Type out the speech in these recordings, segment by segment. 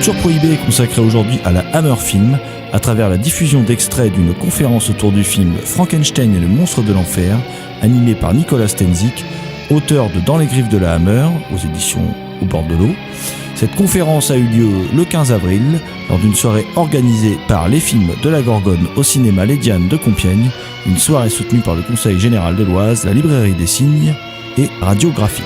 Culture Prohibée est consacrée aujourd'hui à la Hammer Film, à travers la diffusion d'extraits d'une conférence autour du film Frankenstein et le monstre de l'enfer, animée par Nicolas Stenzik, auteur de Dans les griffes de la Hammer, aux éditions Au bord de l'eau. Cette conférence a eu lieu le 15 avril, lors d'une soirée organisée par Les Films de la Gorgone au cinéma Les Dianes de Compiègne, une soirée soutenue par le Conseil général de l'Oise, la Librairie des Cygnes et Radio Graphite.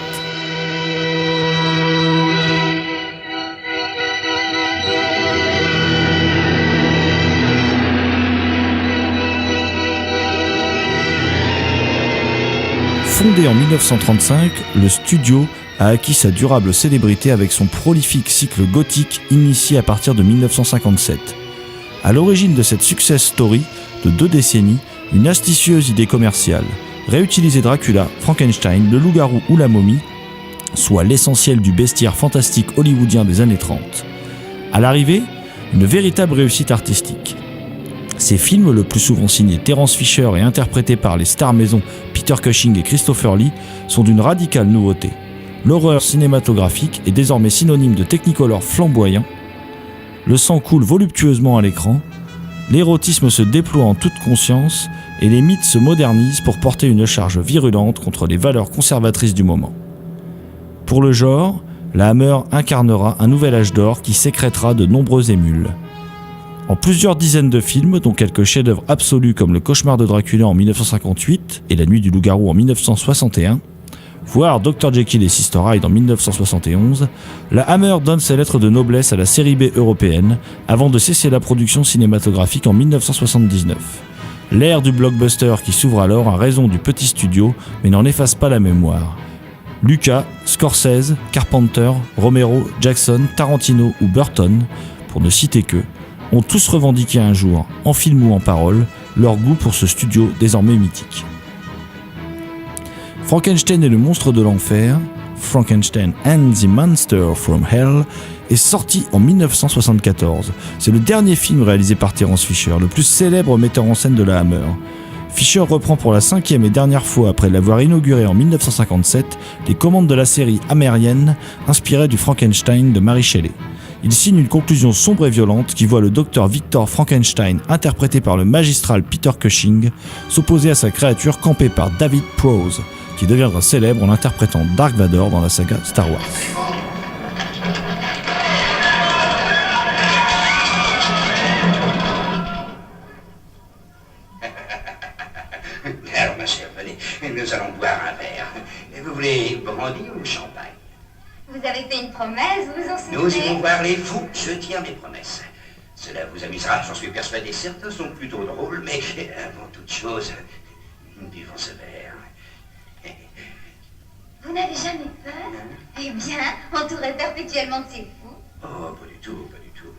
Fondé en 1935, le studio a acquis sa durable célébrité avec son prolifique cycle gothique initié à partir de 1957. À l'origine de cette success story de 2 décennies, une astucieuse idée commerciale, réutiliser Dracula, Frankenstein, le loup-garou ou la momie, soit l'essentiel du bestiaire fantastique hollywoodien des années 30. À l'arrivée, une véritable réussite artistique. Ces films, le plus souvent signés Terence Fisher et interprétés par les stars maisons Peter Cushing et Christopher Lee, sont d'une radicale nouveauté. L'horreur cinématographique est désormais synonyme de technicolor flamboyant. Le sang coule voluptueusement à l'écran, l'érotisme se déploie en toute conscience et les mythes se modernisent pour porter une charge virulente contre les valeurs conservatrices du moment. Pour le genre, la Hammer incarnera un nouvel âge d'or qui sécrètera de nombreux émules. En plusieurs dizaines de films, dont quelques chefs-d'œuvre absolus comme Le Cauchemar de Dracula en 1958 et La Nuit du Loup-garou en 1961, voire Dr. Jekyll et Sister Hyde en 1971, la Hammer donne ses lettres de noblesse à la série B européenne avant de cesser la production cinématographique en 1979. L'ère du blockbuster qui s'ouvre alors a raison du petit studio mais n'en efface pas la mémoire. Lucas, Scorsese, Carpenter, Romero, Jackson, Tarantino ou Burton, pour ne citer qu'eux, ont tous revendiqué un jour, en film ou en parole, leur goût pour ce studio désormais mythique. Frankenstein et le monstre de l'enfer, Frankenstein and the Monster from Hell, est sorti en 1974. C'est le dernier film réalisé par Terence Fisher, le plus célèbre metteur en scène de la Hammer. Fisher reprend pour la 5e et dernière fois après l'avoir inauguré en 1957 les commandes de la série hammerienne inspirée du Frankenstein de Mary Shelley. Il signe une conclusion sombre et violente qui voit le docteur Victor Frankenstein, interprété par le magistral Peter Cushing, s'opposer à sa créature campée par David Prowse, qui deviendra célèbre en interprétant Dark Vador dans la saga Star Wars. Alors ma chère, venez, nous allons boire un verre. Vous voulez brandy ou champagne? Vous avez fait une promesse, vous en souvenez? Nous irons voir les fous, je tiens mes promesses. Cela vous amusera, j'en suis persuadé. Certains sont plutôt drôles, mais avant toute chose, buvons ce verre. Vous n'avez jamais peur? Eh bien, entouré perpétuellement de ces fous. Oh, pas du tout, pas du tout.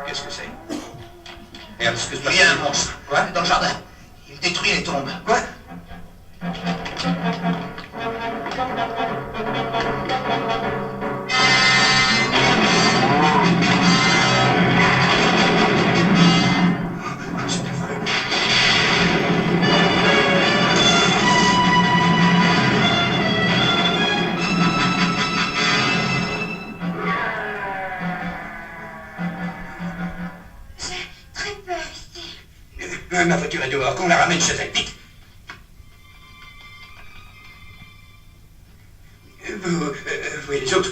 Qu'est-ce que c'est? Merde, ce que se passe? Il y a un monstre. Quoi? Dans le jardin. Il détruit les tombes. Quoi? Ma voiture est dehors, qu'on la ramène chez elle, vite. Vous et les autres,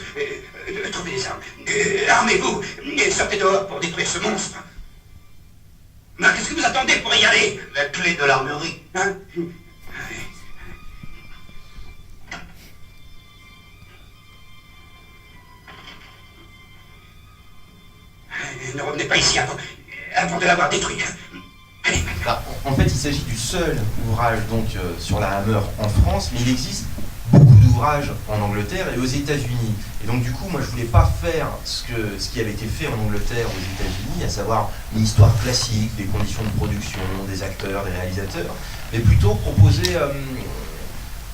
trouvez des armes. Armez-vous et sortez dehors pour détruire ce monstre. Mais qu'est-ce que vous attendez pour y aller? La clé de l'armurerie. Hein? Ne revenez pas ici avant de l'avoir détruit. Bah, en fait, il s'agit du seul ouvrage donc, sur la Hammer en France, mais il existe beaucoup d'ouvrages en Angleterre et aux États-Unis. Et donc, du coup, moi, je voulais pas faire ce qui avait été fait en Angleterre aux États-Unis, à savoir une histoire classique, des conditions de production, des acteurs, des réalisateurs, mais plutôt proposer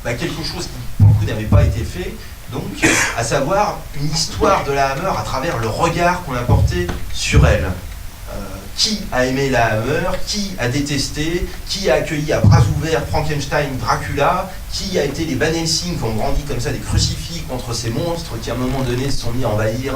quelque chose qui, pour le coup, n'avait pas été fait. Donc, à savoir une histoire de la Hammer à travers le regard qu'on a porté sur elle. qui a aimé la Hammer, qui a détesté, qui a accueilli à bras ouverts Frankenstein, Dracula, qui a été les Van Helsing qui ont brandi comme ça des crucifix contre ces monstres qui à un moment donné se sont mis à envahir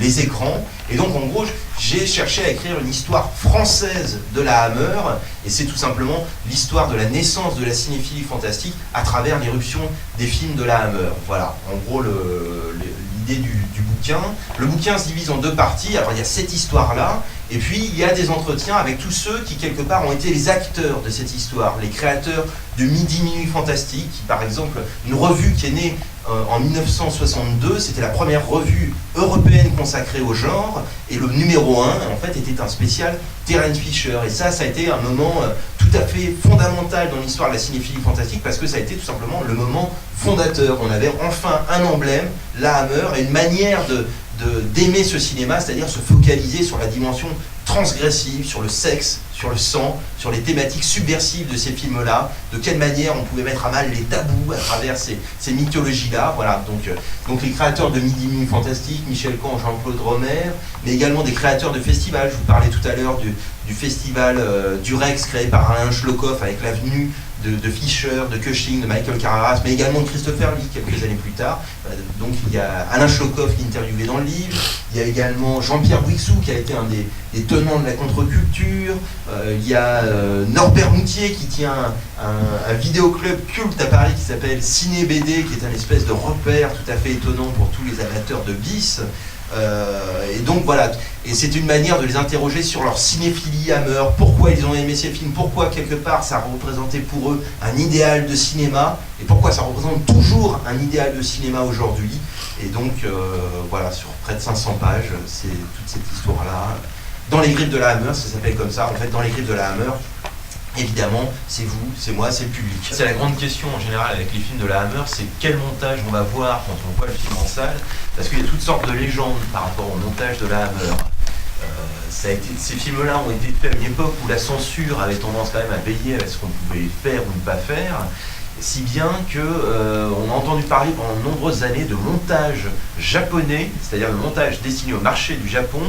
les écrans. Et donc en gros, j'ai cherché à écrire une histoire française de la Hammer, et c'est tout simplement l'histoire de la naissance de la cinéphilie fantastique à travers l'éruption des films de la Hammer. Voilà, en gros l'idée du bouquin. Le bouquin se divise en 2 parties. Alors il y a cette histoire-là, et puis il y a des entretiens avec tous ceux qui quelque part ont été les acteurs de cette histoire, les créateurs de Midi Minuit Fantastique, qui, par exemple, une revue qui est née en 1962, c'était la première revue européenne consacrée au genre, et le numéro 1 en fait était un spécial Terence Fisher, et ça a été un moment tout à fait fondamental dans l'histoire de la cinéphilie fantastique, parce que ça a été tout simplement le moment fondateur. On avait enfin un emblème, la Hammer, et une manière d'aimer ce cinéma, c'est-à-dire se focaliser sur la dimension transgressive, sur le sexe, sur le sang, sur les thématiques subversives de ces films-là, de quelle manière on pouvait mettre à mal les tabous à travers ces mythologies-là. Voilà, donc les créateurs de Midi Minuit Fantastique, Michel Caen, Jean-Claude Romer, mais également des créateurs de festivals. Je vous parlais tout à l'heure du festival du Rex créé par Alain Schlokoff avec la venue de Fisher, de Cushing, de Michael Carraras, mais également de Christopher Lee quelques années plus tard. Donc il y a Alain Schlokoff qui est interviewé dans le livre, il y a également Jean-Pierre Bouixou qui a été un des tenants de la contre-culture, il y a Norbert Moutier qui tient un vidéoclub culte à Paris qui s'appelle Ciné BD, qui est un espèce de repère tout à fait étonnant pour tous les amateurs de bis. Et donc voilà, et c'est une manière de les interroger sur leur cinéphilie Hammer, pourquoi ils ont aimé ces films, pourquoi quelque part ça représentait pour eux un idéal de cinéma, et pourquoi ça représente toujours un idéal de cinéma aujourd'hui. Et donc voilà, sur près de 500 pages, c'est toute cette histoire-là. Dans les griffes de la Hammer, ça s'appelle comme ça, en fait, dans les griffes de la Hammer, évidemment, c'est vous, c'est moi, c'est le public. C'est la grande question en général avec les films de la Hammer, c'est quel montage on va voir quand on voit le film en salle, parce qu'il y a toutes sortes de légendes par rapport au montage de la Hammer. Ces films-là ont été faits à une époque où la censure avait tendance quand même à veiller à ce qu'on pouvait faire ou ne pas faire, si bien qu'on a entendu parler pendant de nombreuses années de montage japonais, c'est-à-dire le montage destiné au marché du Japon,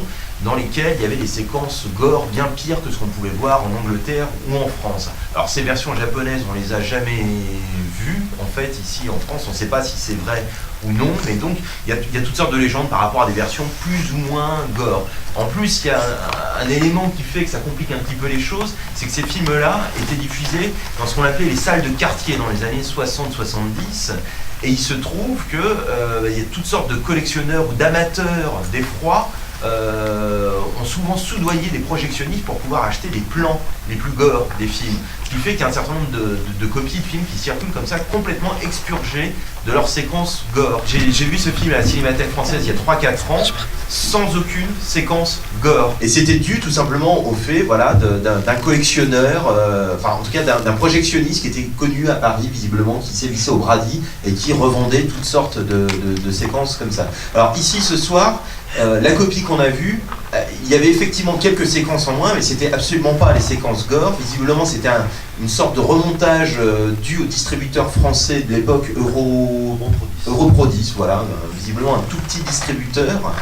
dans lesquels il y avait des séquences gore bien pires que ce qu'on pouvait voir en Angleterre ou en France. Alors ces versions japonaises, on les a jamais vues, en fait, ici en France, on ne sait pas si c'est vrai ou non, mais donc il y a toutes sortes de légendes par rapport à des versions plus ou moins gore. En plus, il y a un élément qui fait que ça complique un petit peu les choses, c'est que ces films-là étaient diffusés dans ce qu'on appelait les salles de quartier dans les années 60-70, et il se trouve qu'il y a toutes sortes de collectionneurs ou d'amateurs d'effroi ont souvent soudoyé des projectionnistes pour pouvoir acheter les plans les plus gore des films. Ce qui fait qu'il y a un certain nombre de copies de films qui circulent comme ça, complètement expurgées de leur séquence gore. J'ai vu ce film à la Cinémathèque française il y a 3-4 ans, sans aucune séquence gore. Et c'était dû tout simplement au fait d'un collectionneur, en tout cas d'un projectionniste qui était connu à Paris visiblement, qui sévissait au Brady et qui revendait toutes sortes de séquences comme ça. Alors ici ce soir, la copie qu'on a vue, il y avait effectivement quelques séquences en moins, mais c'était absolument pas les séquences gore. Visiblement, c'était une sorte de remontage dû au distributeur français de l'époque Europrodis, voilà, visiblement un tout petit distributeur.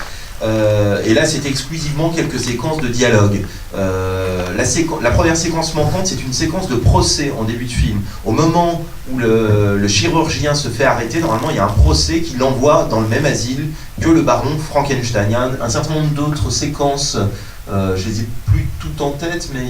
Et là, c'était exclusivement quelques séquences de dialogue. La première séquence manquante, c'est une séquence de procès en début de film. Au moment où le chirurgien se fait arrêter, normalement, il y a un procès qui l'envoie dans le même asile que le baron Frankenstein. Il y a un certain nombre d'autres séquences, je les ai plus toutes en tête, mais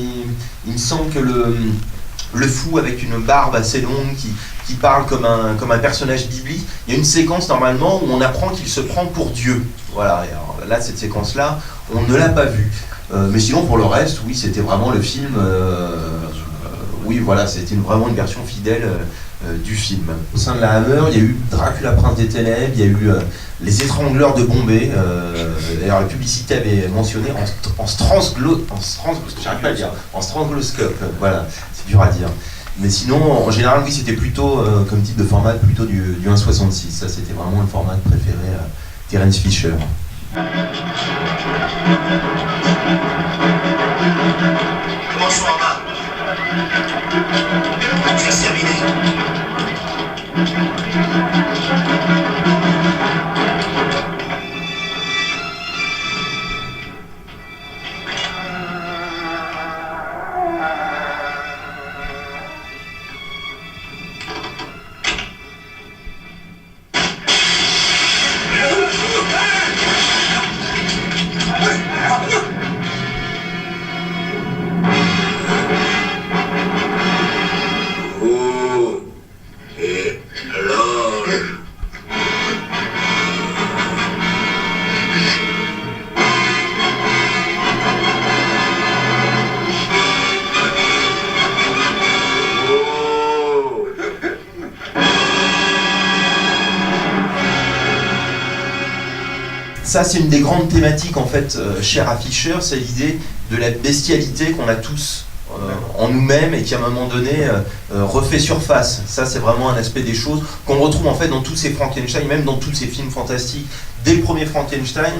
il me semble que le fou avec une barbe assez longue qui parle comme un personnage biblique, il y a une séquence normalement où on apprend qu'il se prend pour Dieu. Voilà, et alors, là, cette séquence-là, on ne l'a pas vue. Mais sinon, pour le reste, oui, c'était vraiment le film. Oui, voilà, c'était vraiment une version fidèle du film. Au sein de la Hammer, il y a eu Dracula, Prince des Ténèbres, il y a eu Les Étrangleurs de Bombay. D'ailleurs, la publicité avait mentionné en strangloscope. Voilà, c'est dur à dire. Mais sinon, en général, oui, c'était plutôt, comme type de format, plutôt du 1,66. Ça, c'était vraiment le format préféré à Terence Fisher. Commençons en bas. Exercice terminé. ça c'est une des grandes thématiques en fait chères à Fischer, c'est l'idée de la bestialité qu'on a tous en nous-mêmes et qui à un moment donné refait surface. Ça c'est vraiment un aspect des choses qu'on retrouve en fait dans tous ces Frankenstein, même dans tous ces films fantastiques. Dès le premier Frankenstein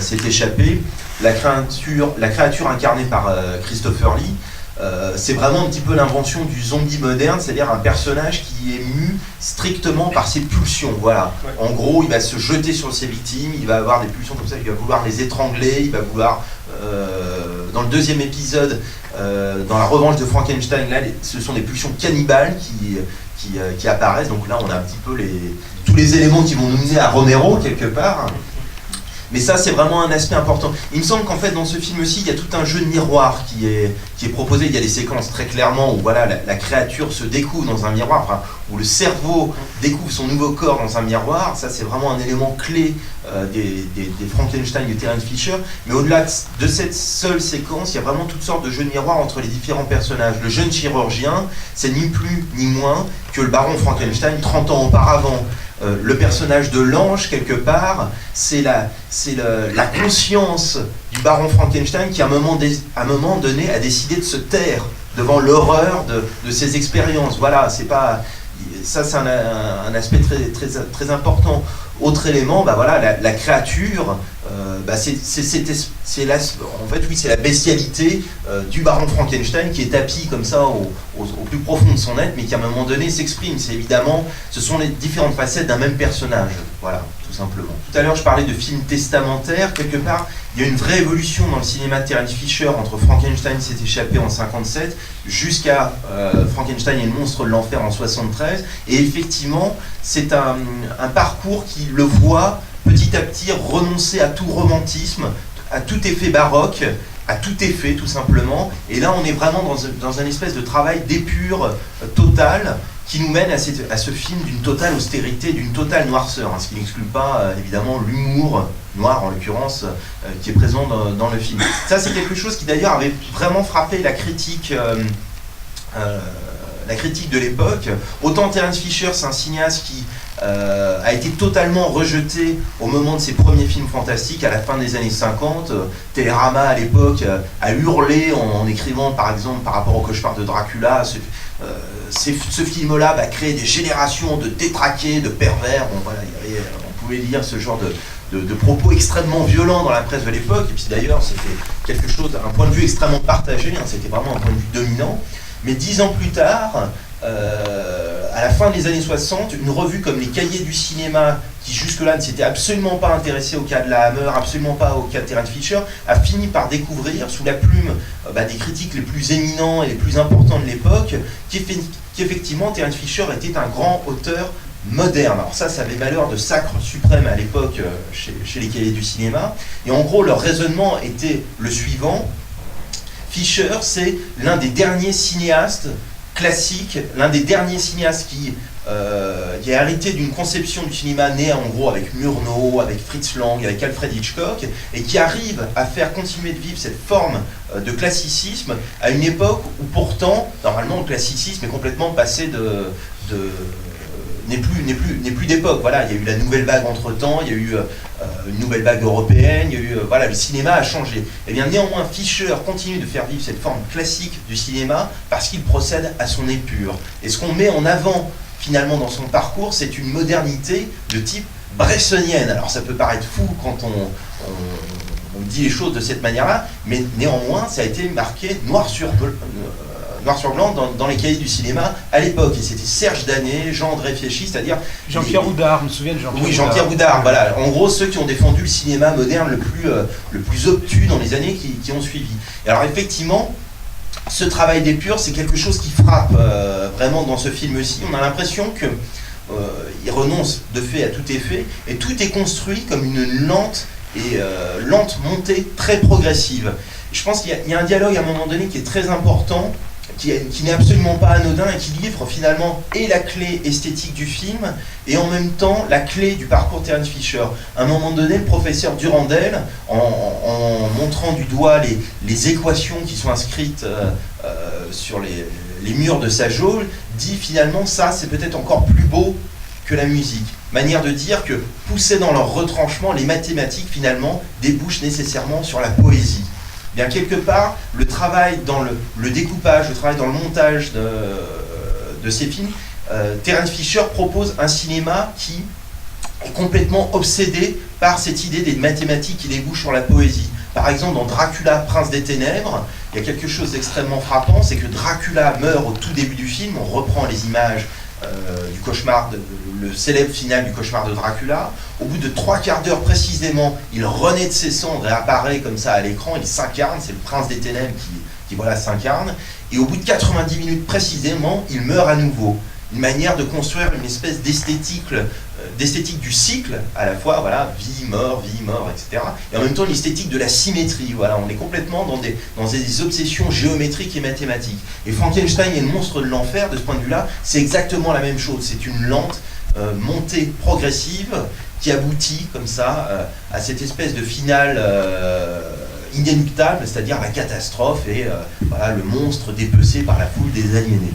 s'est échappé, la créature incarnée par Christopher Lee, c'est vraiment un petit peu l'invention du zombie moderne, c'est-à-dire un personnage qui est mu strictement par ses pulsions. Voilà. En gros, il va se jeter sur ses victimes, il va avoir des pulsions comme ça, il va vouloir les étrangler, il va vouloir... dans le deuxième épisode, dans la revanche de Frankenstein, là, ce sont des pulsions cannibales qui apparaissent. Donc là, on a un petit peu tous les éléments qui vont nous mener à Romero, quelque part. Mais ça, c'est vraiment un aspect important. Il me semble qu'en fait, dans ce film-ci, il y a tout un jeu de miroir qui est proposé. Il y a des séquences très clairement où voilà, la créature se découvre dans un miroir, enfin, où le cerveau découvre son nouveau corps dans un miroir. Ça, c'est vraiment un élément clé des Frankenstein de Terence Fisher. Mais au-delà de cette seule séquence, il y a vraiment toutes sortes de jeux de miroir entre les différents personnages. Le jeune chirurgien, c'est ni plus ni moins que le baron Frankenstein 30 ans auparavant. Le personnage de l'ange, quelque part, c'est la conscience du baron Frankenstein qui, à un moment donné, a décidé de se taire devant l'horreur de ses expériences. Voilà, c'est un aspect très important. Autre élément, voilà, la créature, c'est la bestialité du baron Frankenstein qui est tapie comme ça au plus profond de son être, mais qui à un moment donné s'exprime. Ce sont les différentes facettes d'un même personnage, voilà, tout simplement. Tout à l'heure, je parlais de films testamentaires. Quelque part, il y a une vraie évolution dans le cinéma de Terence Fisher entre Frankenstein s'est échappé en 57 jusqu'à Frankenstein et le monstre de l'enfer en 73. Et effectivement, c'est un parcours qui le voit petit à petit renoncer à tout romantisme, à tout effet baroque, à tout effet tout simplement. Et là, on est vraiment dans un espèce de travail d'épure total qui nous mène à ce film d'une totale austérité, d'une totale noirceur, ce qui n'exclut pas évidemment l'humour noir en l'occurrence qui est présent dans le film. Ça, c'est quelque chose qui d'ailleurs avait vraiment frappé la critique de l'époque. Autant Terence Fisher, c'est un cinéaste qui a été totalement rejeté au moment de ses premiers films fantastiques à la fin des années 50. Télérama à l'époque a hurlé en écrivant par exemple par rapport au cauchemar de Dracula, ce film-là va créer des générations de détraqués, de pervers. Bon, voilà, on pouvait lire ce genre de propos extrêmement violents dans la presse de l'époque, et puis d'ailleurs c'était quelque chose, un point de vue extrêmement partagé, c'était vraiment un point de vue dominant. Mais 10 ans plus tard, à la fin des années 60, une revue comme les Cahiers du cinéma, qui jusque-là ne s'était absolument pas intéressée au cas de la Hammer, absolument pas au cas de Terence Fisher, a fini par découvrir, sous la plume des critiques les plus éminents et les plus importants de l'époque, qu'effectivement Terence Fisher était un grand auteur moderne. Alors ça avait valeur de sacre suprême à l'époque chez les Cahiers du cinéma. Et en gros, leur raisonnement était le suivant. Fisher, c'est l'un des derniers cinéastes classiques, l'un des derniers cinéastes qui a hérité d'une conception du cinéma née en gros avec Murnau, avec Fritz Lang, avec Alfred Hitchcock, et qui arrive à faire continuer de vivre cette forme de classicisme à une époque où pourtant, normalement, le classicisme est complètement passé n'est plus d'époque. Voilà, il y a eu la nouvelle vague entre-temps, il y a eu une nouvelle vague européenne, il y a eu, le cinéma a changé. Et bien néanmoins, Fisher continue de faire vivre cette forme classique du cinéma parce qu'il procède à son épure. Et ce qu'on met en avant finalement dans son parcours, c'est une modernité de type bressonienne. Alors ça peut paraître fou quand on dit les choses de cette manière-là, mais néanmoins, ça a été marqué noir sur blanc dans les cahiers du cinéma à l'époque. Et c'était Serge Danet, Jean-André Fieschi, c'est-à-dire... Jean-Pierre Houdard, je me souviens de Jean-Pierre Houdard. Oui, Jean-Pierre Houdard, voilà. En gros, ceux qui ont défendu le cinéma moderne le plus obtus dans les années qui ont suivi. Et alors effectivement, ce travail d'épure, c'est quelque chose qui frappe vraiment dans ce film-ci. On a l'impression que il renonce de fait à tout effet, et tout est construit comme une lente montée très progressive. Je pense qu'il y a un dialogue à un moment donné qui est très important, qui n'est absolument pas anodin et qui livre finalement et la clé esthétique du film et en même temps la clé du parcours Terence Fisher. À un moment donné, le professeur Durandel, en montrant du doigt les équations qui sont inscrites sur les murs de sa geôle, dit finalement ça c'est peut-être encore plus beau que la musique. Manière de dire que, poussés dans leur retranchement, les mathématiques, finalement, débouchent nécessairement sur la poésie. Bien, quelque part, le travail dans le découpage, le travail dans le montage de ces films, Terence Fisher propose un cinéma qui est complètement obsédé par cette idée des mathématiques qui débouchent sur la poésie. Par exemple, dans Dracula, Prince des Ténèbres, il y a quelque chose d'extrêmement frappant, c'est que Dracula meurt au tout début du film, on reprend les images du cauchemar, le célèbre final du cauchemar de Dracula. Au bout de 3 quarts d'heure précisément, il renaît de ses cendres et apparaît comme ça à l'écran, il s'incarne, c'est le Prince des Ténèbres qui voilà, s'incarne, et au bout de 90 minutes précisément, il meurt à nouveau. Une manière de construire une espèce d'esthétique du cycle, à la fois, voilà, vie, mort, etc. Et en même temps, une esthétique de la symétrie. Voilà, on est complètement dans des obsessions géométriques et mathématiques. Et Frankenstein et le monstre de l'enfer, de ce point de vue-là, c'est exactement la même chose. C'est une lente montée progressive qui aboutit, comme ça, à cette espèce de finale inéluctable, c'est-à-dire la catastrophe et voilà, le monstre dépecé par la foule des aliénés.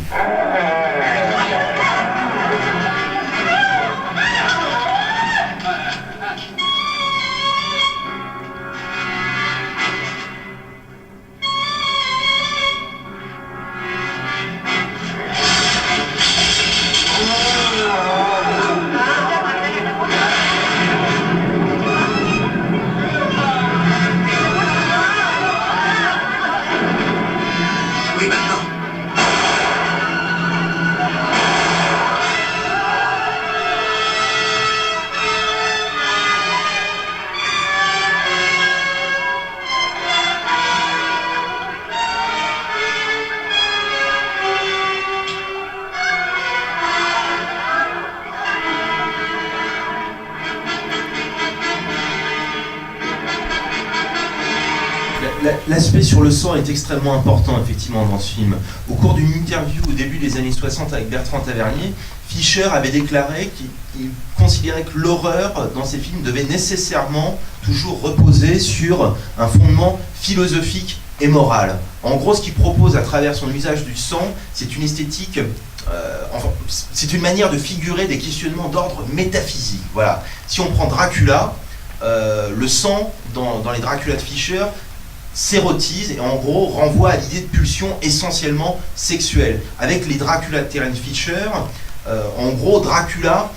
Oui, maintenant. L'aspect sur le sang est extrêmement important, effectivement, dans ce film. Au cours d'une interview au début des années 60 avec Bertrand Tavernier, Fisher avait déclaré qu'il considérait que l'horreur dans ses films devait nécessairement toujours reposer sur un fondement philosophique et moral. En gros, ce qu'il propose à travers son usage du sang, c'est une esthétique, c'est une manière de figurer des questionnements d'ordre métaphysique. Voilà. Si on prend Dracula, le sang dans les Dracula de Fisher s'érotise et en gros renvoie à l'idée de pulsion essentiellement sexuelle. Avec les Dracula de Terence Fisher, en gros Dracula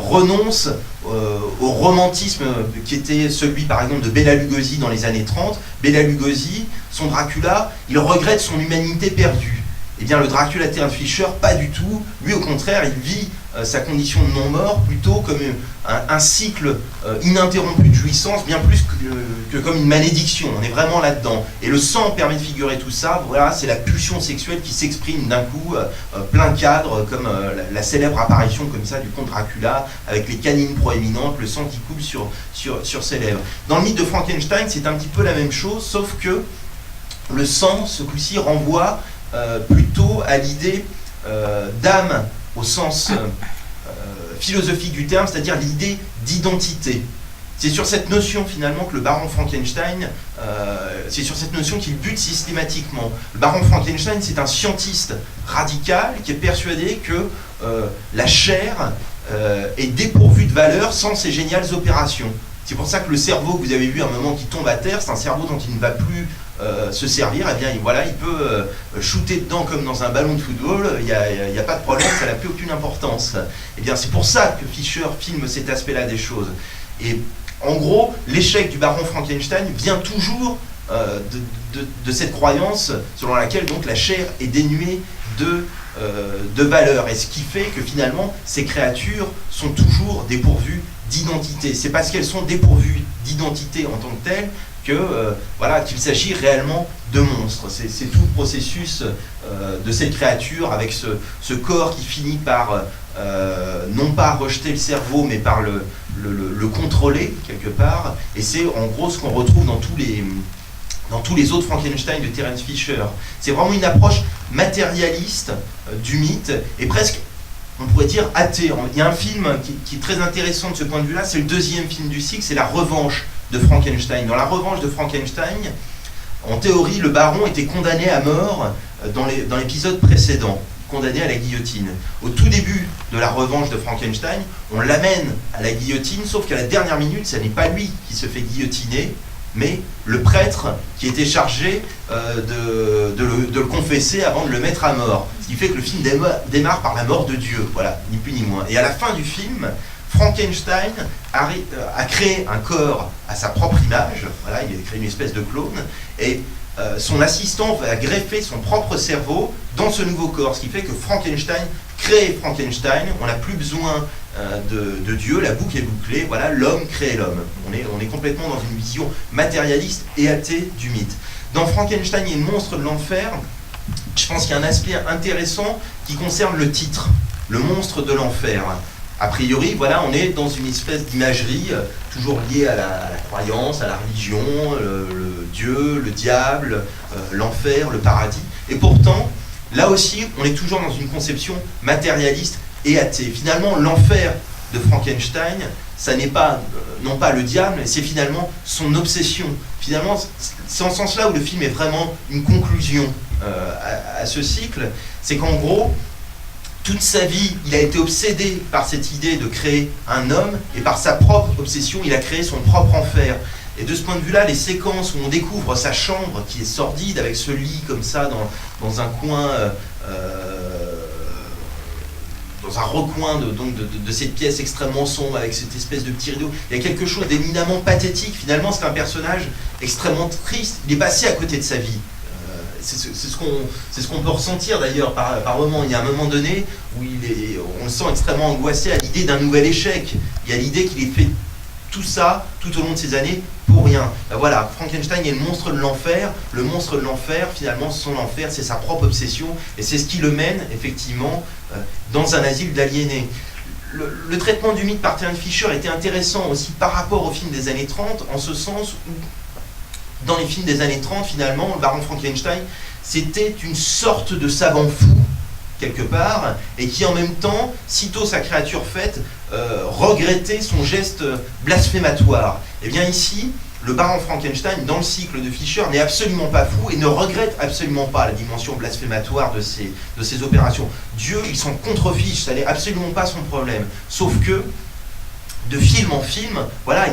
renonce au romantisme qui était celui par exemple de Bela Lugosi dans les années 30. Bela Lugosi, son Dracula, il regrette son humanité perdue. Eh bien le Dracula de Terence Fisher, pas du tout. Lui au contraire, il vit sa condition de non-mort plutôt comme un cycle ininterrompu de jouissance, bien plus que comme une malédiction. On est vraiment là-dedans. Et le sang permet de figurer tout ça. Voilà, c'est la pulsion sexuelle qui s'exprime d'un coup, plein cadre, comme la célèbre apparition comme ça du comte Dracula, avec les canines proéminentes, le sang qui coule sur ses lèvres. Dans le mythe de Frankenstein, c'est un petit peu la même chose, sauf que le sang, ce coup-ci, renvoie plutôt à l'idée d'âme au sens philosophique du terme, c'est-à-dire l'idée d'identité. C'est sur cette notion finalement que le baron Frankenstein, c'est sur cette notion qu'il bute systématiquement. Le baron Frankenstein, c'est un scientiste radical qui est persuadé que la chair est dépourvue de valeur sans ces géniales opérations. C'est pour ça que le cerveau que vous avez vu à un moment qui tombe à terre, c'est un cerveau dont il ne va plus se servir. Eh bien, voilà, il peut shooter dedans comme dans un ballon de football, il n'y a pas de problème, ça n'a plus aucune importance. Eh bien, c'est pour ça que Fisher filme cet aspect-là des choses. Et en gros, l'échec du baron Frankenstein vient toujours de cette croyance selon laquelle donc la chair est dénuée de valeur, et ce qui fait que finalement ces créatures sont toujours dépourvues d'identité. C'est parce qu'elles sont dépourvues d'identité en tant que telles voilà, qu'il s'agit réellement de monstres. C'est tout le processus de cette créature avec ce corps qui finit par non pas rejeter le cerveau mais par le contrôler quelque part, et c'est en gros ce qu'on retrouve dans tous les autres Frankenstein de Terence Fisher. C'est vraiment une approche matérialiste du mythe et presque, on pourrait dire, athée. Il y a un film qui est très intéressant de ce point de vue-là, c'est le deuxième film du cycle, c'est La Revanche de Frankenstein. Dans La Revanche de Frankenstein, en théorie, le baron était condamné à mort dans l'épisode précédent. condamné à la guillotine. Au tout début de la revanche de Frankenstein, on l'amène à la guillotine, sauf qu'à la dernière minute, ce n'est pas lui qui se fait guillotiner, mais le prêtre qui était chargé de le confesser avant de le mettre à mort. Ce qui fait que le film démarre par la mort de Dieu, voilà, ni plus ni moins. Et à la fin du film, Frankenstein a créé un corps à sa propre image, voilà, il a créé une espèce de clone, et son assistant va greffer son propre cerveau dans ce nouveau corps, ce qui fait que Frankenstein crée Frankenstein, on n'a plus besoin de Dieu, la boucle est bouclée, voilà, l'homme crée l'homme. On est complètement dans une vision matérialiste et athée du mythe. Dans Frankenstein et le monstre de l'enfer, je pense qu'il y a un aspect intéressant qui concerne le titre, le monstre de l'enfer. A priori, voilà, on est dans une espèce d'imagerie toujours liée à la croyance, à la religion, le Dieu, le diable, l'enfer, le paradis. Et pourtant, là aussi, on est toujours dans une conception matérialiste et athée. Finalement, l'enfer de Frankenstein, ça n'est pas, non pas le diable, mais c'est finalement son obsession. Finalement, c'est en ce sens-là où le film est vraiment une conclusion à ce cycle. C'est qu'en gros, toute sa vie, il a été obsédé par cette idée de créer un homme, et par sa propre obsession, il a créé son propre enfer. Et de ce point de vue-là, les séquences où on découvre sa chambre, qui est sordide, avec ce lit comme ça dans un coin, dans un recoin de cette pièce extrêmement sombre, avec cette espèce de petit rideau, il y a quelque chose d'éminemment pathétique. Finalement, c'est un personnage extrêmement triste. Il est passé à côté de sa vie. C'est ce qu'on peut ressentir d'ailleurs par moment. Il y a un moment donné où on le sent extrêmement angoissé à l'idée d'un nouvel échec. Il y a l'idée qu'il ait fait tout ça tout au long de ces années pour rien. Ben voilà, Frankenstein est le monstre de l'enfer. Le monstre de l'enfer, finalement, son enfer, c'est sa propre obsession. Et c'est ce qui le mène, effectivement, dans un asile d'aliénés. Le traitement du mythe par Terence Fisher était intéressant aussi par rapport aux films des années 30, en ce sens où dans les films des années 30, finalement, le baron Frankenstein, c'était une sorte de savant fou, quelque part, et qui en même temps, sitôt sa créature faite, regrettait son geste blasphématoire. Et bien ici, le baron Frankenstein, dans le cycle de Fisher, n'est absolument pas fou et ne regrette absolument pas la dimension blasphématoire de ses opérations. Dieu, il s'en contrefiche, ça n'est absolument pas son problème. Sauf que, de film en film, voilà,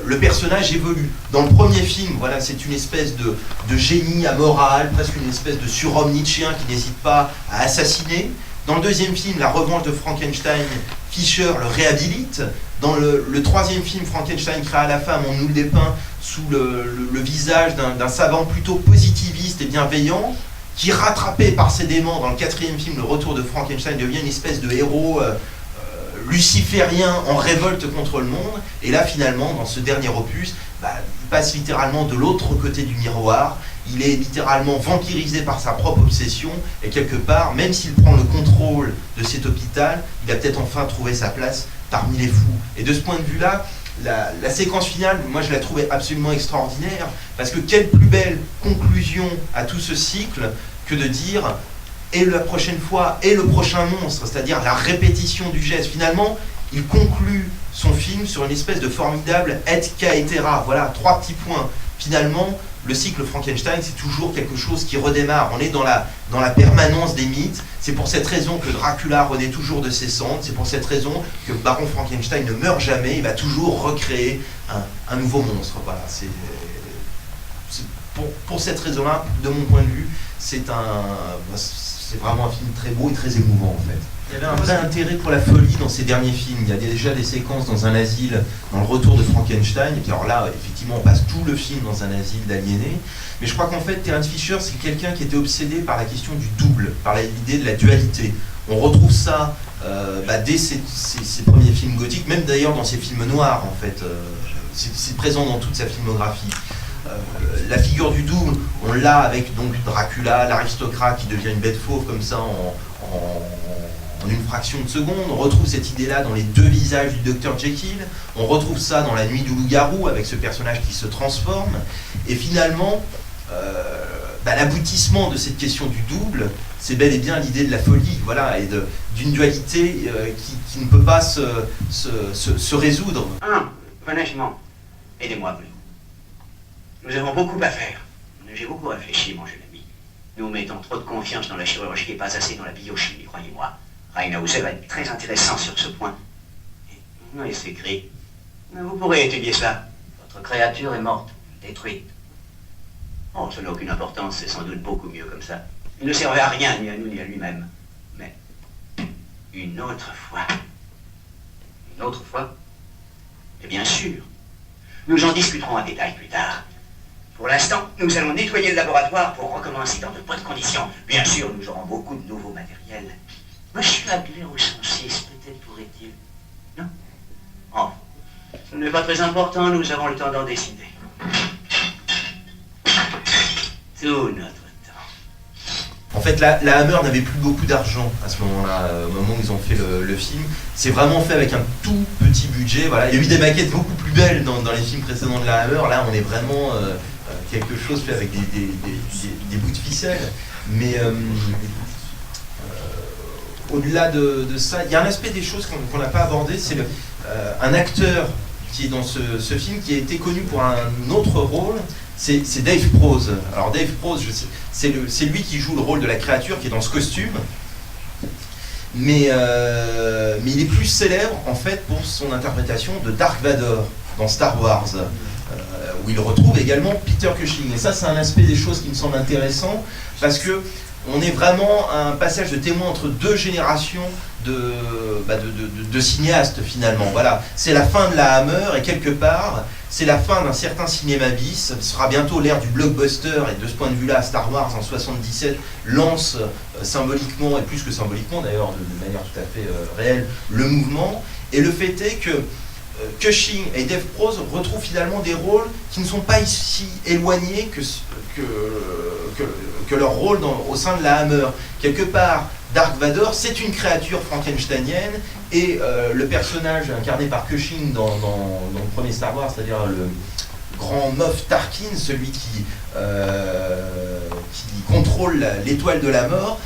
le personnage évolue. Dans le premier film, voilà, c'est une espèce de génie amoral, presque une espèce de surhomme nietzschéen qui n'hésite pas à assassiner. Dans le deuxième film, La revanche de Frankenstein, Fisher le réhabilite. Dans le troisième film, Frankenstein crée à la femme, on nous le dépeint sous le visage d'un savant plutôt positiviste et bienveillant, qui, rattrapé par ses démons, dans le quatrième film, Le retour de Frankenstein, devient une espèce de héros luciférien en révolte contre le monde. Et là, finalement, dans ce dernier opus, il passe littéralement de l'autre côté du miroir. Il est littéralement vampirisé par sa propre obsession, et quelque part, même s'il prend le contrôle de cet hôpital, il a peut-être enfin trouvé sa place parmi les fous. Et de ce point de vue-là, la séquence finale, moi je la trouvais absolument extraordinaire, parce que quelle plus belle conclusion à tout ce cycle que de dire et la prochaine fois, et le prochain monstre, c'est-à-dire la répétition du geste. Finalement, il conclut son film sur une espèce de formidable et caetera. Voilà, 3 petits points. Finalement, le cycle Frankenstein, c'est toujours quelque chose qui redémarre. On est dans la permanence des mythes. C'est pour cette raison que Dracula renaît toujours de ses cendres. C'est pour cette raison que Baron Frankenstein ne meurt jamais. Il va toujours recréer un nouveau monstre. Voilà, c'est pour cette raison-là, de mon point de vue, c'est vraiment un film très beau et très émouvant en fait. Il y avait un vrai intérêt pour la folie dans ces derniers films. Il y a déjà des séquences dans un asile, dans le retour de Frankenstein, et puis alors là, effectivement, on passe tout le film dans un asile d'aliénés. Mais je crois qu'en fait, Terence Fisher, c'est quelqu'un qui était obsédé par la question du double, par l'idée de la dualité. On retrouve ça dès ses premiers films gothiques, même d'ailleurs dans ses films noirs, en fait. C'est présent dans toute sa filmographie. La figure du double, on l'a avec donc Dracula, l'aristocrate qui devient une bête fauve comme ça en une fraction de seconde. On retrouve cette idée-là dans les 2 visages du Dr Jekyll. On retrouve ça dans La nuit du loup-garou avec ce personnage qui se transforme. Et finalement, l'aboutissement de cette question du double, c'est bel et bien l'idée de la folie, voilà, et d'une dualité qui ne peut pas se résoudre. Honnêtement, aidez-moi, voulez-vous. Nous avons beaucoup à faire. J'ai beaucoup réfléchi, mon jeune ami. Nous mettons trop de confiance dans la chirurgie et pas assez dans la biochimie, croyez-moi. Reinhauser va être très intéressant sur ce point. Et c'est gris. Vous pourrez étudier ça. Votre créature est morte, détruite. Oh, ça n'a aucune importance, c'est sans doute beaucoup mieux comme ça. Il ne servait à rien, ni à nous, ni à lui-même. Mais, une autre fois. Une autre fois? Et bien sûr. Nous en discuterons en détail plus tard. Pour l'instant, nous allons nettoyer le laboratoire pour recommencer dans de bonnes conditions. Bien sûr, nous aurons beaucoup de nouveaux matériels. Monsieur Adler au 106, peut-être pourrait-il... Non? Oh, ce n'est pas très important, nous avons le temps d'en décider. Tout notre temps. En fait, la Hammer n'avait plus beaucoup d'argent à ce moment-là, au moment où ils ont fait le film. C'est vraiment fait avec un tout petit budget. Voilà. Il y a eu des maquettes beaucoup plus belles dans les films précédents de la Hammer. Là, on est vraiment quelque chose fait avec des bouts de ficelle. Mais au-delà de ça, il y a un aspect des choses qu'on n'a pas abordé. C'est un acteur qui est dans ce film qui a été connu pour un autre rôle. C'est Dave Prose. Alors Dave Prose, c'est lui qui joue le rôle de la créature qui est dans ce costume. Mais il est plus célèbre en fait pour son interprétation de Dark Vador dans Star Wars, où il retrouve également Peter Cushing. Et ça, c'est un aspect des choses qui me semble intéressant parce que on est vraiment à un passage de témoin entre deux générations de cinéastes finalement. Voilà, c'est la fin de la Hammer et quelque part c'est la fin d'un certain cinéma bis. Ce sera bientôt l'ère du blockbuster et de ce point de vue-là, Star Wars en 77 lance symboliquement et plus que symboliquement d'ailleurs de manière tout à fait réelle le mouvement. Et le fait est que Cushing et Dave Prose retrouvent finalement des rôles qui ne sont pas si éloignés que leur rôle au sein de la Hammer. Quelque part, Dark Vador, c'est une créature frankensteinienne et le personnage incarné par Cushing dans le premier Star Wars, c'est-à-dire le grand Moff Tarkin, celui qui contrôle l'étoile de la mort,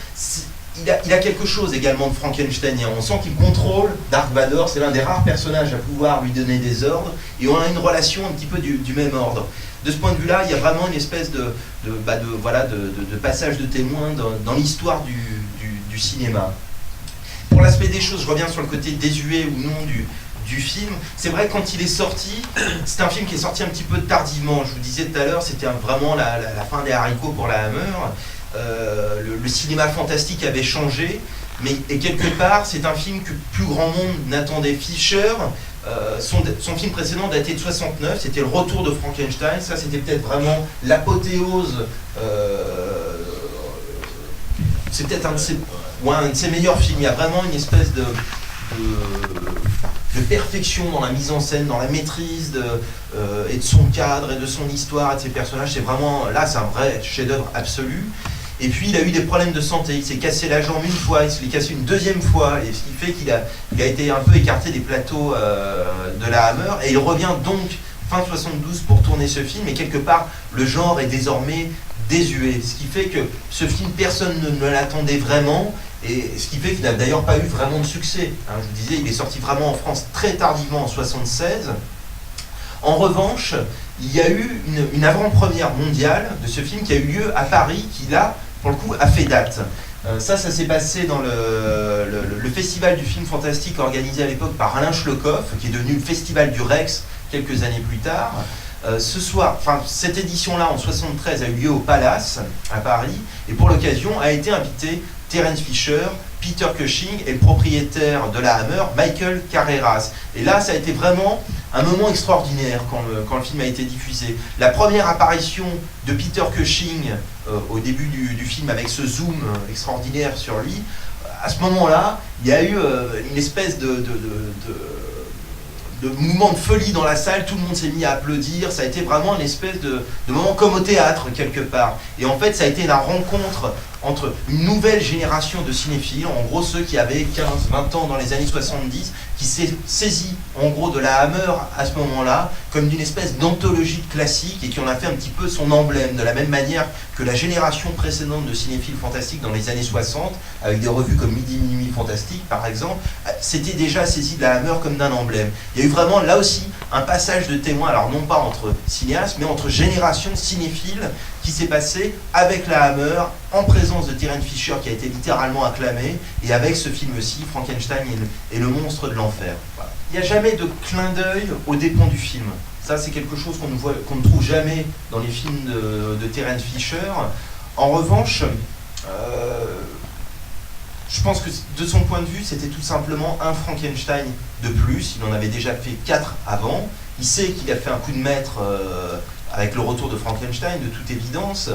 il a quelque chose également de frankensteinien. On sent qu'il contrôle Dark Vador, c'est l'un des rares personnages à pouvoir lui donner des ordres, et on a une relation un petit peu du même ordre. De ce point de vue-là, il y a vraiment une espèce de passage de témoin dans l'histoire du cinéma. Pour l'aspect des choses, je reviens sur le côté désuet ou non du film. C'est vrai que quand il est sorti, c'est un film qui est sorti un petit peu tardivement. Je vous disais tout à l'heure, c'était vraiment la fin des haricots pour la Hammer. Le cinéma fantastique avait changé, et quelque part, c'est un film que plus grand monde n'attendait. Fisher, son film précédent daté de 69, c'était Le Retour de Frankenstein. Ça, c'était peut-être vraiment l'apothéose. C'est peut-être un de ses meilleurs films. Il y a vraiment une espèce de perfection dans la mise en scène, dans la maîtrise et de son cadre et de son histoire et de ses personnages. C'est vraiment, là, c'est un vrai chef-d'œuvre absolu. Et puis il a eu des problèmes de santé, il s'est cassé la jambe une fois, il se l'est cassé une deuxième fois, et ce qui fait qu'il a été un peu écarté des plateaux de la Hammer, et il revient donc fin 72 pour tourner ce film, et quelque part le genre est désormais désuet, ce qui fait que ce film personne ne l'attendait vraiment, et ce qui fait qu'il n'a d'ailleurs pas eu vraiment de succès. Je vous disais, il est sorti vraiment en France très tardivement en 76. En revanche, il y a eu une avant-première mondiale de ce film qui a eu lieu à Paris, qui là, pour le coup, a fait date. Ça s'est passé dans le festival du film fantastique organisé à l'époque par Alain Schlokoff, qui est devenu le festival du Rex quelques années plus tard. Cette édition-là, en 73, a eu lieu au Palace, à Paris, et pour l'occasion a été invité Terence Fisher, Peter Cushing et le propriétaire de la Hammer, Michael Carreras. Et là, ça a été vraiment un moment extraordinaire quand le film a été diffusé. La première apparition de Peter Cushing au début du film avec ce zoom extraordinaire sur lui, à ce moment-là, il y a eu une espèce de mouvement de folie dans la salle, tout le monde s'est mis à applaudir, ça a été vraiment une espèce de moment comme au théâtre quelque part. Et en fait, ça a été la rencontre entre une nouvelle génération de cinéphiles, en gros ceux qui avaient 15-20 ans dans les années 70, qui s'est saisi en gros de la Hammer à ce moment-là, comme d'une espèce d'anthologie classique, et qui en a fait un petit peu son emblème, de la même manière que la génération précédente de cinéphiles fantastiques dans les années 60, avec des revues comme Midi Minuit Fantastique par exemple, s'était déjà saisi de la Hammer comme d'un emblème. Il y a eu vraiment là aussi un passage de témoin, alors non pas entre cinéastes, mais entre générations cinéphiles qui s'est passé avec la Hammer, en présence de Terence Fisher qui a été littéralement acclamé, et avec ce film-ci, Frankenstein et le monstre de l'enfer. Voilà. Il n'y a jamais de clin d'œil aux dépens du film. Ça, c'est quelque chose qu'on ne trouve jamais dans les films de Terence Fisher. En revanche, je pense que de son point de vue, c'était tout simplement un Frankenstein de plus. Il en avait déjà fait 4 avant. Il sait qu'il a fait un coup de maître avec le retour de Frankenstein, de toute évidence.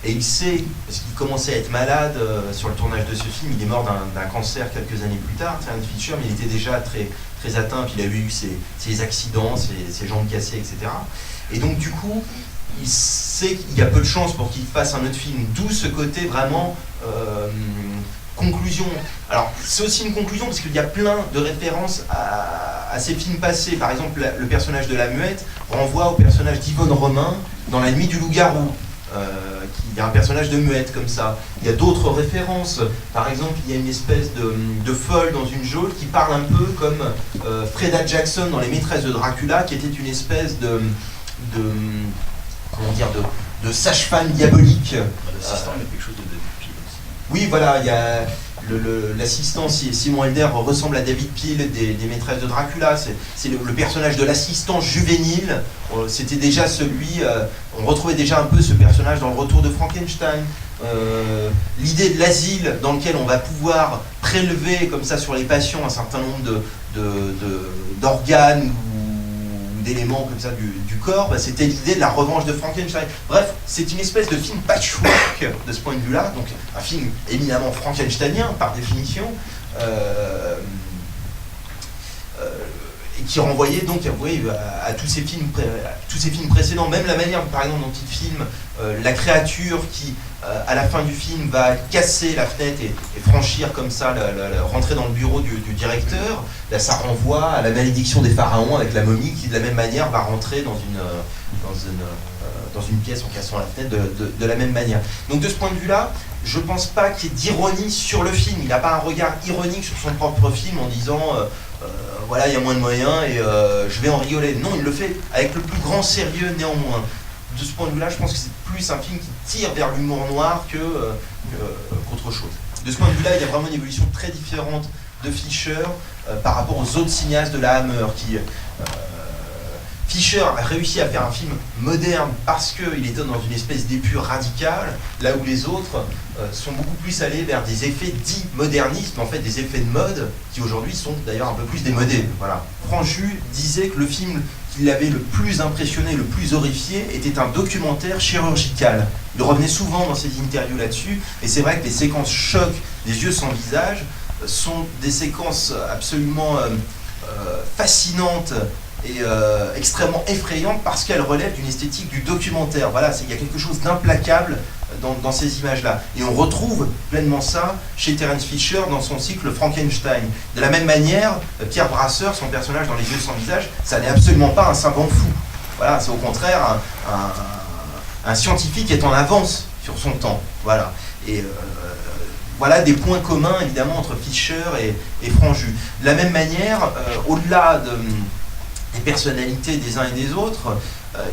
Et il sait, parce qu'il commençait à être malade sur le tournage de ce film, il est mort d'un cancer quelques années plus tard, Terence Fisher, mais il était déjà très, très atteint, puis il a eu ses accidents, ses jambes cassées, etc. Et donc du coup, il sait qu'il y a peu de chances pour qu'il fasse un autre film, d'où ce côté vraiment conclusion. Alors c'est aussi une conclusion parce qu'il y a plein de références à ces films passés. Par exemple, le personnage de la muette renvoie au personnage d'Yvonne Romain dans La Nuit du loup-garou. Il y a un personnage de muette comme ça. Il y a d'autres références. Par exemple, il y a une espèce de folle dans une geôle qui parle un peu comme Freda Jackson dans Les Maîtresses de Dracula, qui était une espèce de sage-femme diabolique. L'assistant, il y a quelque chose de David Peel aussi. Oui, voilà, il y a l'assistant, Simon Helder ressemble à David Peel des Maîtresses de Dracula. C'est le personnage de l'assistant juvénile. C'était déjà celui, on retrouvait déjà un peu ce personnage dans le retour de Frankenstein. L'idée de l'asile dans lequel on va pouvoir prélever comme ça sur les patients un certain nombre d'organes ou d'éléments comme ça du corps, c'était l'idée de la revanche de Frankenstein. Bref, c'est une espèce de film patchwork de ce point de vue-là, donc un film éminemment frankensteinien par définition, et qui renvoyait donc à tous ces films précédents, même la manière par exemple dont il filme la créature qui à la fin du film va casser la fenêtre et franchir comme ça, rentrer dans le bureau du directeur. Là ça renvoie à la malédiction des pharaons avec la momie qui de la même manière va rentrer dans une pièce en cassant la fenêtre de la même manière. Donc de ce point de vue là, je pense pas qu'il y ait d'ironie sur le film. Il n'a pas un regard ironique sur son propre film en disant voilà, il y a moins de moyens et je vais en rigoler. Non, il le fait avec le plus grand sérieux néanmoins. De ce point de vue-là, je pense que c'est plus un film qui tire vers l'humour noir qu'autre chose. De ce point de vue-là, il y a vraiment une évolution très différente de Fisher par rapport aux autres cinéastes de la Hammer. Fisher a réussi à faire un film moderne parce qu'il était dans une espèce d'épure radicale, là où les autres sont beaucoup plus allés vers des effets dits modernistes, mais en fait des effets de mode qui aujourd'hui sont d'ailleurs un peu plus démodés. Voilà. Franju disait que le film qui l'avait le plus impressionné, le plus horrifié, était un documentaire chirurgical. Il revenait souvent dans ses interviews là-dessus, et c'est vrai que les séquences choc des yeux sans visage sont des séquences absolument fascinantes et extrêmement effrayantes parce qu'elles relèvent d'une esthétique du documentaire. Voilà, il y a quelque chose d'implacable dans ces images-là. Et on retrouve pleinement ça chez Terence Fisher dans son cycle Frankenstein. De la même manière, Pierre Brasseur, son personnage dans Les Yeux sans visage, ça n'est absolument pas un savant fou. Voilà, c'est au contraire un scientifique qui est en avance sur son temps. Voilà. Et voilà des points communs évidemment entre Fisher et Franju. De la même manière, au-delà des personnalités des uns et des autres,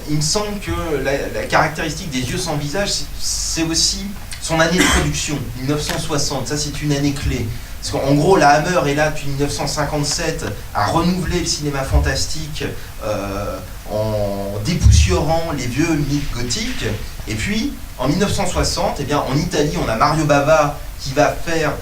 il me semble que la caractéristique des Yeux sans visage, c'est aussi son année de production, 1960. Ça, c'est une année clé. Parce qu'en gros, la Hammer est là depuis 1957 à renouveler le cinéma fantastique en dépoussiérant les vieux mythes gothiques. Et puis, en 1960, eh bien, en Italie, on a Mario Bava qui va faire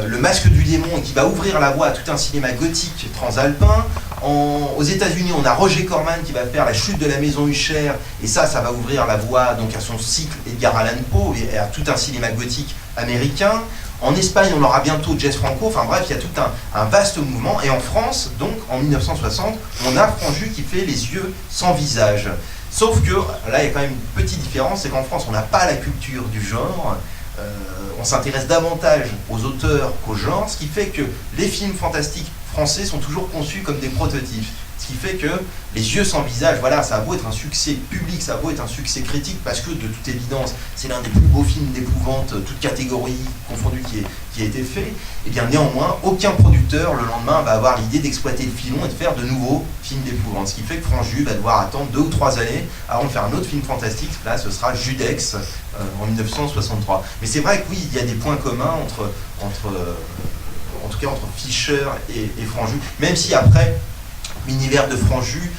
Le Masque du Démon et qui va ouvrir la voie à tout un cinéma gothique transalpin. Aux États-Unis, on a Roger Corman qui va faire La Chute de la Maison Usher, et ça va ouvrir la voie donc à son cycle Edgar Allan Poe et à tout un cinéma gothique américain. En Espagne, on aura bientôt Jess Franco. Enfin bref, il y a tout un vaste mouvement. Et en France, donc en 1960, on a Franju qui fait Les Yeux sans visage. Sauf que là, il y a quand même une petite différence, c'est qu'en France, on n'a pas la culture du genre. On s'intéresse davantage aux auteurs qu'au genre, ce qui fait que les films fantastiques français sont toujours conçus comme des prototypes. Ce qui fait que Les Yeux sans visage, voilà, ça a beau être un succès public, ça a beau être un succès critique, parce que de toute évidence, c'est l'un des plus beaux films d'épouvante, toute catégorie confondue qui a été fait, et bien néanmoins, aucun producteur le lendemain va avoir l'idée d'exploiter le filon et de faire de nouveaux films d'épouvante. Ce qui fait que Franju va devoir attendre 2 ou 3 années avant de faire un autre film fantastique. Là, ce sera Judex en 1963. Mais c'est vrai que oui, il y a des points communs entre Fischer et Franju, même si après, l'univers de Franju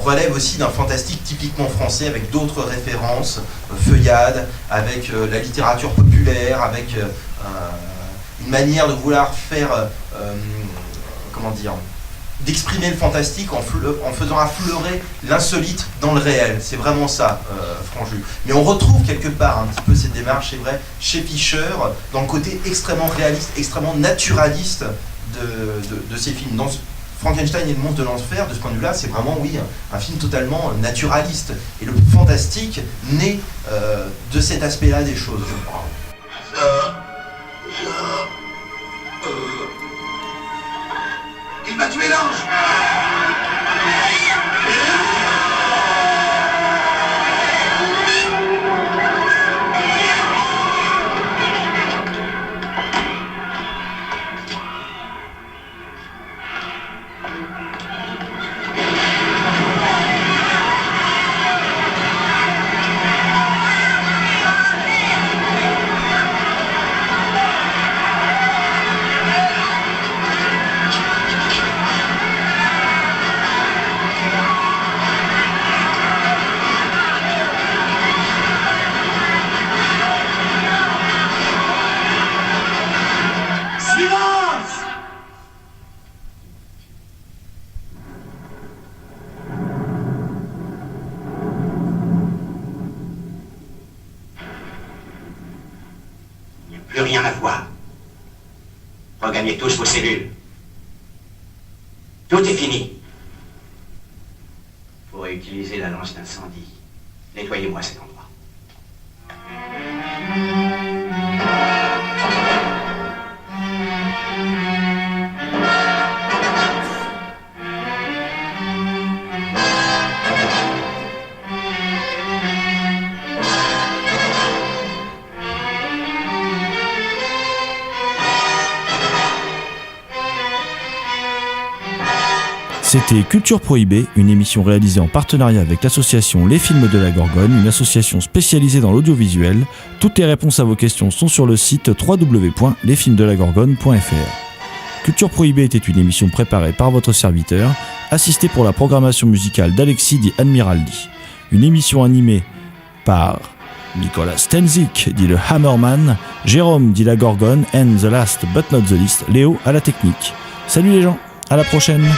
relève aussi d'un fantastique typiquement français avec d'autres références, feuillade, avec la littérature populaire, avec une manière de vouloir faire, d'exprimer le fantastique en faisant affleurer l'insolite dans le réel. C'est vraiment ça, Franju. Mais on retrouve quelque part un petit peu cette démarche, c'est vrai, chez Fischer, dans le côté extrêmement réaliste, extrêmement naturaliste de ces films. Dans Frankenstein et le monstre de l'enfer, de ce point de vue-là, c'est vraiment, oui, un film totalement naturaliste. Et le fantastique naît de cet aspect-là des choses, je crois. Il m'a tué l'ange. Plus rien à voir. Regagnez tous vos cellules. Tout est fini. Vous pourrez utiliser la lance d'incendie. Nettoyez-moi cet endroit. C'était Culture Prohibée, une émission réalisée en partenariat avec l'association Les Films de la Gorgone, une association spécialisée dans l'audiovisuel. Toutes les réponses à vos questions sont sur le site www.lesfilmsdelagorgone.fr. Culture Prohibée était une émission préparée par votre serviteur, assisté pour la programmation musicale d'Alexis Di Admiraldi. Une émission animée par Nicolas Stenzik, dit le Hammerman, Jérôme, dit la Gorgone, and the last but not the least, Léo à la technique. Salut les gens, à la prochaine.